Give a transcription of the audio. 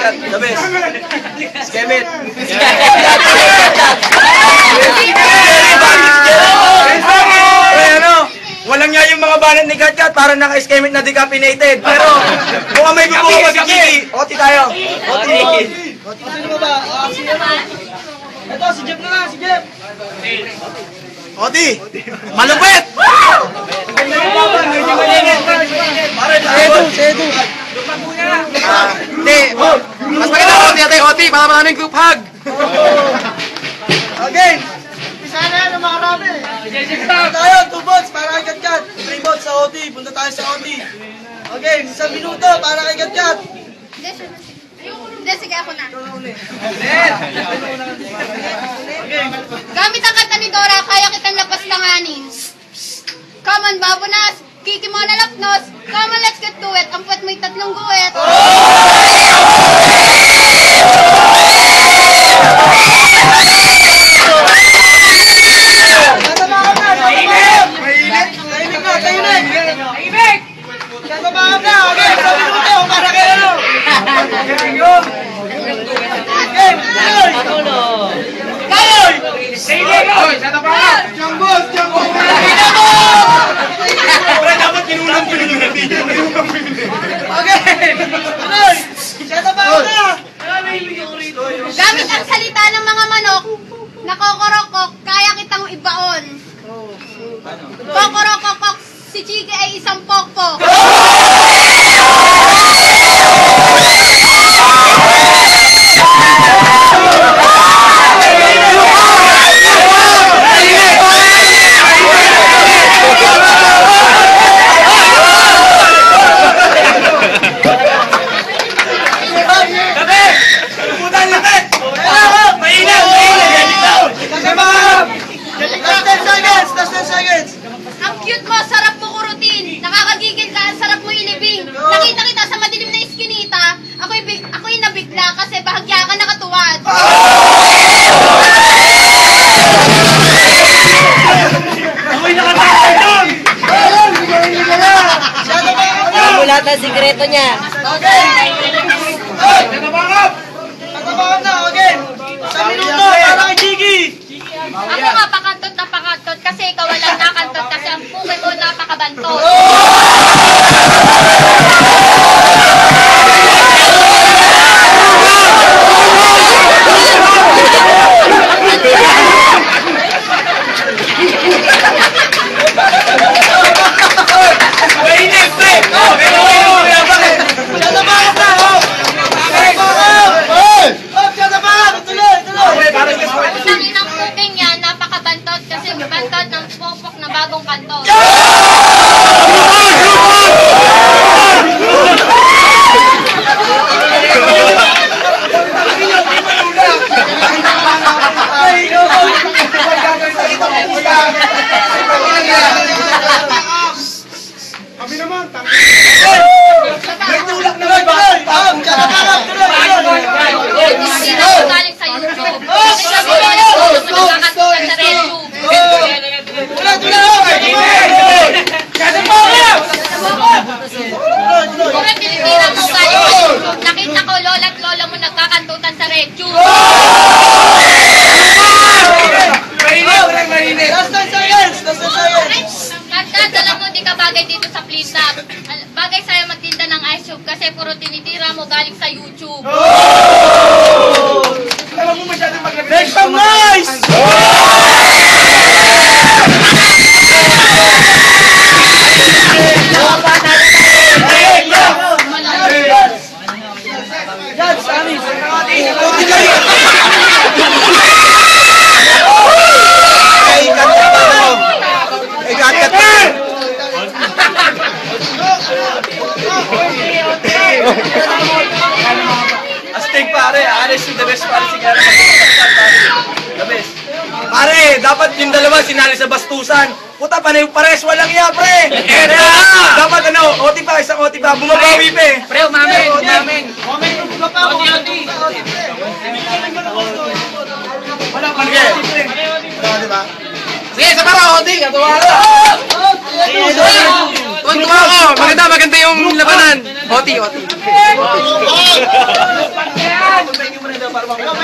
cut. The best. Skemit. Walang niya yung mga banat ni Kat Kat, parang naka-skemit na decaffeinated. Pero, mukhang may bubuka pa si Gigi. Oti tayo. Oti. Oti na ba? Sino naman? Ito, si Jeff na nga, si Jeff. Oti! Malupit! Sedu! Hindi, mas maganda Oti natin, Oti, para maraming group hug. Again! Sana yan, makarami. Tayo, 2 votes para kay Kat Kat. 3 votes sa Oti, punta tayo sa Oti. Okay, 1 minuto para kay Kat Kat. Hindi, sige ako na. Gamit ang kanta ni Dora, kaya kitang lapas langanin. Come on, babonas! Kiki mo na lapnos! Come on, let's get to it! Ang puwet mo'y 3 guwet! Gamit ang salita ng mga manok na kokorokok, kaya kitang ibaon. Kokorokokok, si Chiki ay isang pokpok. Ang cute mo, sarap mo kurutin. Nakakagigil ka, sarap mo ilibing. Nakita kita sa madilim na iskinita. Ako'y nabigla kasi bahagya ka nakatuwad. Ako'y nakatawad doon! Wala na sikreto niya. Okay! Natabangap! Natabangap na, okay! 1 minuto para kay Gigi! Ako nga pakantot na pakantot kasi ikaw walang nakantot kasi ang pungay mo napakabantot. Bagong kanto. Kami naman, may tulak na ba? Galing sa YouTube. Kung tinitira mo galing sa YouTube, nakita ko lola at lola mo nagkakantutan sa YouTube. Kat, alam mo, di ka bagay dito sa Plinap. Bagay sa'yo magtinda ng ice cube kasi puro tinitira mo galing sa YouTube. Alam mo masyadong maglabit. Make some noise! Astig pare, honestly the best pare sigara the best. Pare, dapat yung dalawa sinali sa bastusan. Puta, panay pares, walang iya, pre. Dapat ano, oti pa, isang oti pa, bumabawi pa eh. Pre, umamin, umamin. Oti. Wala pa rin oti, pre. Diba? Sige, sa para, oti. Katuwa ka. Tuwan-tuwa ko. Maganda yung labanan. Oti, oti. para makuha.